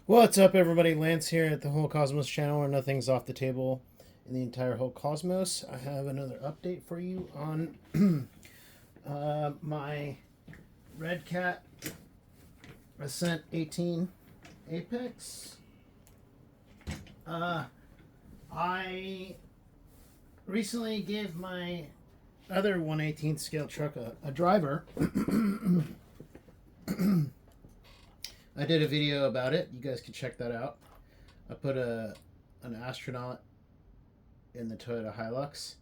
What's up, everybody? Lance here at the Whole Cosmos channel, where nothing's off the table in the entire whole cosmos. I have another update for you on my Redcat Ascent-18 APEX. I recently gave my other 1/18 scale truck a driver. I did a video about it. You guys can check that out. I put an astronaut in the Toyota Hilux,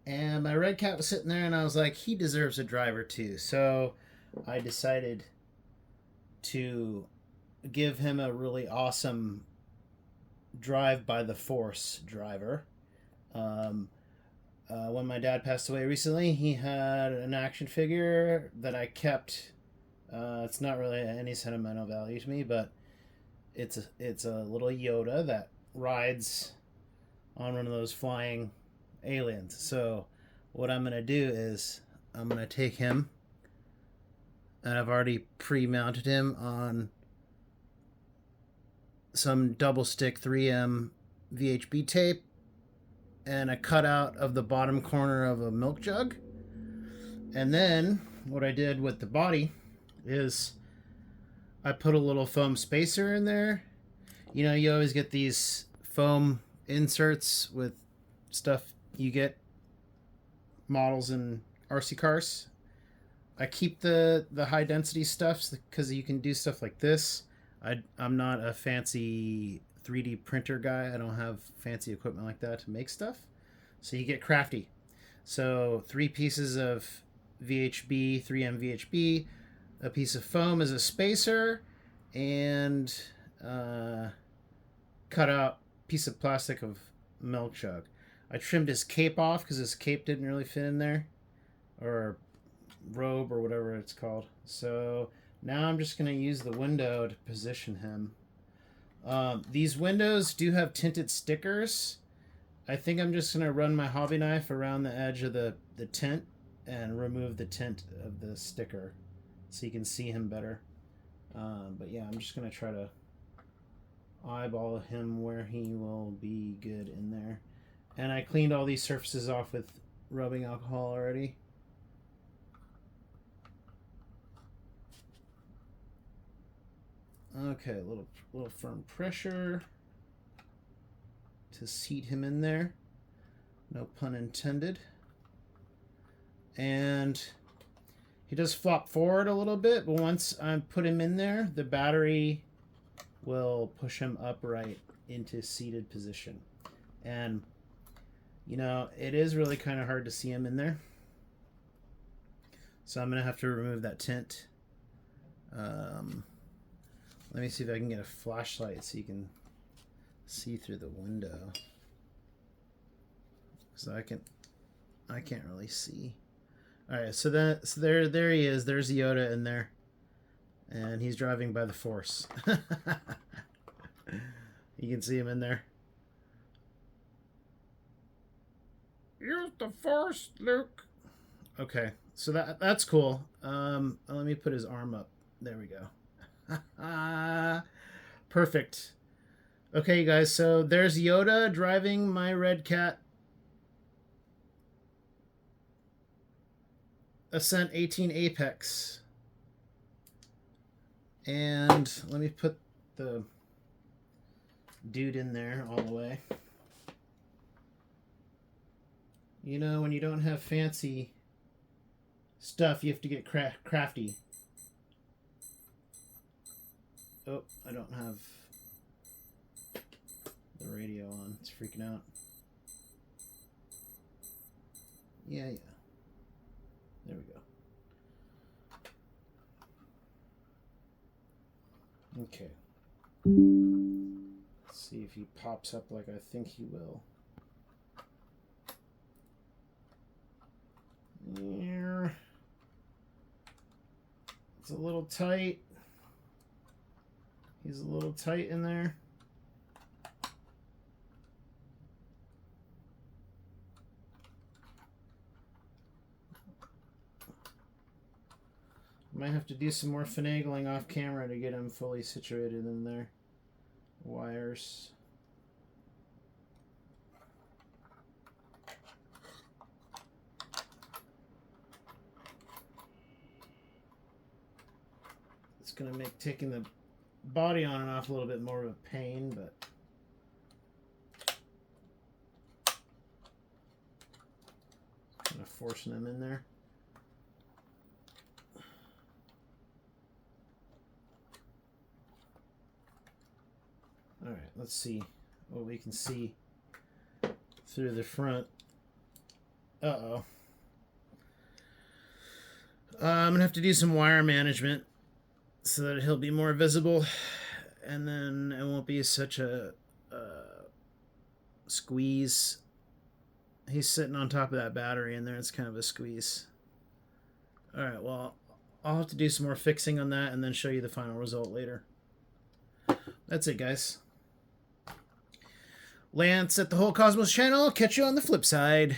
and my Redcat was sitting there, and I was like, he deserves a driver too. So I decided to give him a really awesome drive by the Force driver. When my dad passed away recently, he had an action figure that I kept. It's not really any sentimental value to me, but it's a little Yoda that rides on one of those flying aliens. So what I'm gonna do is I'm gonna take him, and I've already pre-mounted him on some double stick 3M VHB tape and a cutout of the bottom corner of a milk jug. And then what I did with the body is I put a little foam spacer in there. You know, you always get these foam inserts with stuff you get models in RC cars. I keep the high density stuff because you can do stuff like this. I'm not a fancy 3D printer guy. I don't have fancy equipment like that to make stuff. So you get crafty. So 3 pieces of VHB, 3M VHB, a piece of foam as a spacer, and cut out piece of plastic of milk jug. I trimmed his cape off because his cape didn't really fit in there, or robe or whatever it's called. So now I'm just going to use the window to position him. These windows do have tinted stickers. I think I'm just going to run my hobby knife around the edge of the tint and remove the tint of the sticker so you can see him better. But yeah, I'm just going to try to eyeball him where he will be good in there. And I cleaned all these surfaces off with rubbing alcohol already. Okay, a little firm pressure to seat him in there. No pun intended. And he does flop forward a little bit, but once I put him in there, the battery will push him upright into seated position. And, you know, it is really kind of hard to see him in there. So I'm going to have to remove that tint. Let me see if I can get a flashlight so you can see through the window. Because I can't really see. All right, so there he is. There's Yoda in there, and he's driving by the Force. You can see him in there. Use the Force, Luke. Okay, so that's cool. Let me put his arm up. There we go. Perfect. Okay, you guys, so there's Yoda driving my Redcat Ascent-18 APEX. And let me put the dude in there all the way. You know, when you don't have fancy stuff, you have to get crafty. Oh, I don't have the radio on. It's freaking out. Yeah. There we go. Okay. Let's see if he pops up like I think he will. Yeah. It's a little tight. He's a little tight in there. Might have to do some more finagling off camera to get him fully situated in there. wires. It's going to make taking the body on and off a little bit more of a pain, but kind of forcing them in there. All right, let's see what we can see through the front. Uh-oh. I'm going to have to do some wire management so that he'll be more visible, and then it won't be such a squeeze. He's sitting on top of that battery in there. It's kind of a squeeze. All right, well, I'll have to do some more fixing on that and then show you the final result later. That's it, guys. Lance at the Whole Cosmos channel. Catch you on the flip side.